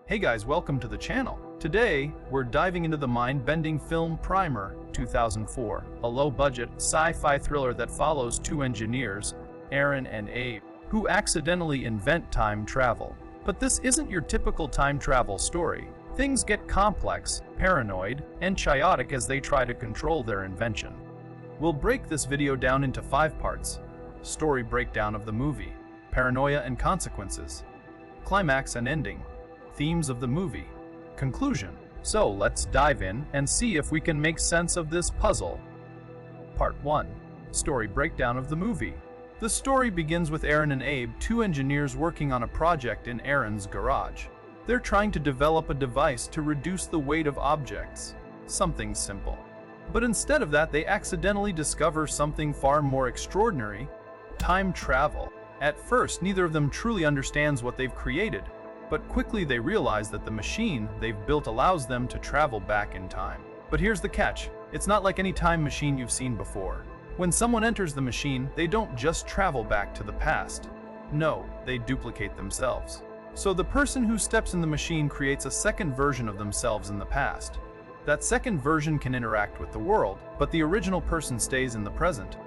Hey guys, welcome to the channel. Today, we're diving into the mind-bending film Primer 2004, a low-budget sci-fi thriller that follows two engineers, Aaron and Abe, who accidentally invent time travel. But this isn't your typical time travel story. Things get complex, paranoid, and chaotic as they try to control their invention. We'll break this video down into 5 parts. Story breakdown of the movie, Paranoia and Consequences, Climax and Ending, themes of the movie, conclusion. So let's dive in and see if we can make sense of this puzzle. Part 1. Story breakdown of the movie. The story begins with Aaron and Abe, two engineers working on a project in Aaron's garage. They're trying to develop a device to reduce the weight of objects. Something simple. But instead of that, they accidentally discover something far more extraordinary: time travel. At first, neither of them truly understands what they've created, but quickly they realize that the machine they've built allows them to travel back in time. But here's the catch: it's not like any time machine you've seen before. When someone enters the machine, they don't just travel back to the past. No, they duplicate themselves. So the person who steps in the machine creates a second version of themselves in the past. That second version can interact with the world, but the original person stays in the present.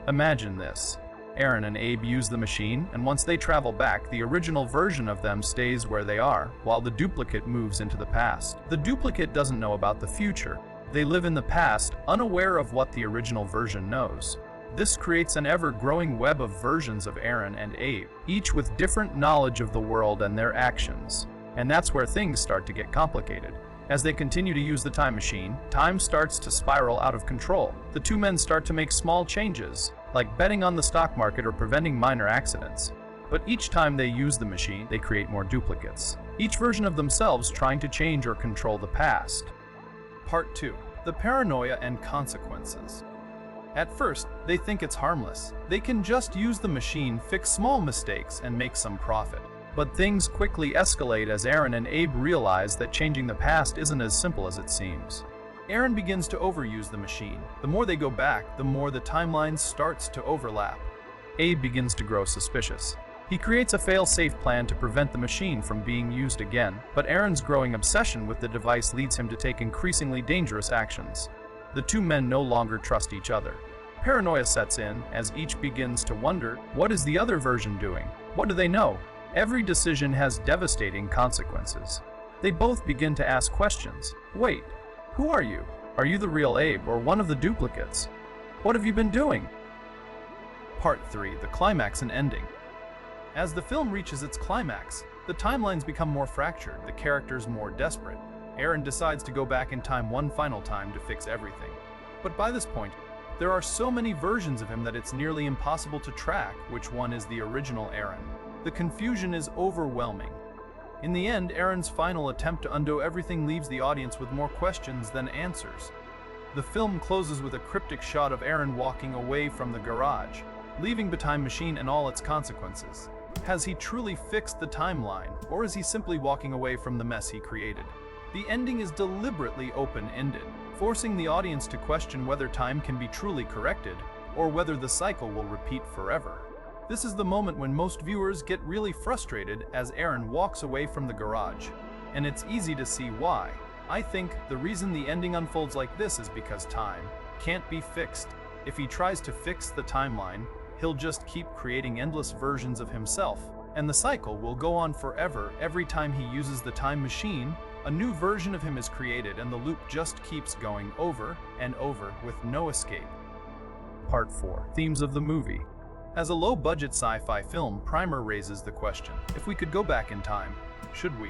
Imagine this. Aaron and Abe use the machine, and once they travel back, the original version of them stays where they are, while the duplicate moves into the past. The duplicate doesn't know about the future. They live in the past, unaware of what the original version knows. This creates an ever-growing web of versions of Aaron and Abe, each with different knowledge of the world and their actions. And that's where things start to get complicated. As they continue to use the time machine, time starts to spiral out of control. The two men start to make small changes, like betting on the stock market or preventing minor accidents. But each time they use the machine, they create more duplicates, each version of themselves trying to change or control the past. Part 2. The Paranoia and Consequences. At first, they think it's harmless. They can just use the machine, fix small mistakes, and make some profit. But things quickly escalate as Aaron and Abe realize that changing the past isn't as simple as it seems. Aaron begins to overuse the machine. The more they go back, the more the timeline starts to overlap. Abe begins to grow suspicious. He creates a fail-safe plan to prevent the machine from being used again, but Aaron's growing obsession with the device leads him to take increasingly dangerous actions. The two men no longer trust each other. Paranoia sets in as each begins to wonder, what is the other version doing? What do they know? Every decision has devastating consequences. They both begin to ask questions. Wait, who are you? Are you the real Abe or one of the duplicates? What have you been doing? Part 3. The Climax and Ending. As the film reaches its climax, the timelines become more fractured, the characters more desperate. Aaron decides to go back in time one final time to fix everything. But by this point, there are so many versions of him that it's nearly impossible to track which one is the original Aaron. The confusion is overwhelming. In the end, Aaron's final attempt to undo everything leaves the audience with more questions than answers. The film closes with a cryptic shot of Aaron walking away from the garage, leaving the time machine and all its consequences. Has he truly fixed the timeline, or is he simply walking away from the mess he created? The ending is deliberately open-ended, forcing the audience to question whether time can be truly corrected, or whether the cycle will repeat forever. This is the moment when most viewers get really frustrated as Aaron walks away from the garage, and it's easy to see why. I think the reason the ending unfolds like this is because time can't be fixed. If he tries to fix the timeline, he'll just keep creating endless versions of himself, and the cycle will go on forever. Every time he uses the time machine, a new version of him is created, and the loop just keeps going over and over with no escape. Part 4. Themes of the movie. As a low-budget sci-fi film, Primer raises the question, if we could go back in time, should we?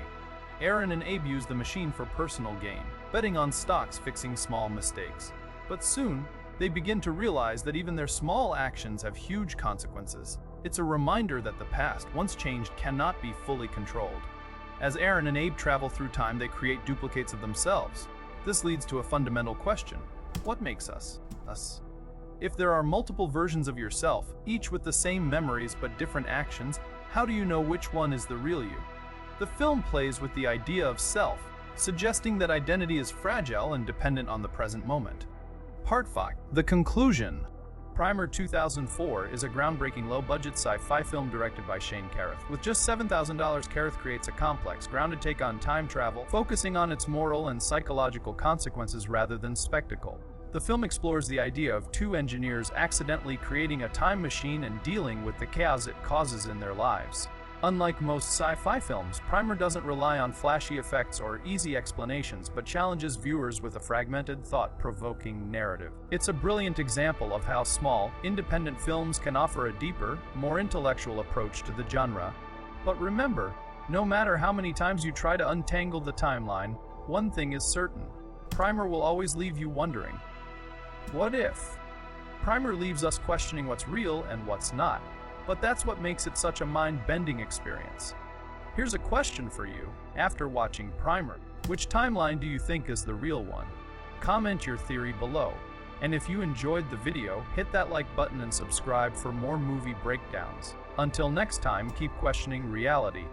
Aaron and Abe use the machine for personal gain, betting on stocks, fixing small mistakes. But soon, they begin to realize that even their small actions have huge consequences. It's a reminder that the past, once changed, cannot be fully controlled. As Aaron and Abe travel through time, they create duplicates of themselves. This leads to a fundamental question: what makes us, us? If there are multiple versions of yourself, each with the same memories but different actions, how do you know which one is the real you? The film plays with the idea of self, suggesting that identity is fragile and dependent on the present moment. Part 5. The conclusion. Primer 2004 is a groundbreaking low-budget sci-fi film directed by Shane Carruth. With just $7,000, Carruth creates a complex, grounded take on time travel, focusing on its moral and psychological consequences rather than spectacle. The film explores the idea of two engineers accidentally creating a time machine and dealing with the chaos it causes in their lives. Unlike most sci-fi films, Primer doesn't rely on flashy effects or easy explanations, but challenges viewers with a fragmented, thought-provoking narrative. It's a brilliant example of how small, independent films can offer a deeper, more intellectual approach to the genre. But remember, no matter how many times you try to untangle the timeline, one thing is certain: Primer will always leave you wondering, what if? Primer leaves us questioning what's real and what's not. But that's what makes it such a mind-bending experience. Here's a question for you. After watching Primer, which timeline do you think is the real one? Comment your theory below. And if you enjoyed the video, hit that like button and subscribe for more movie breakdowns. Until next time, keep questioning reality.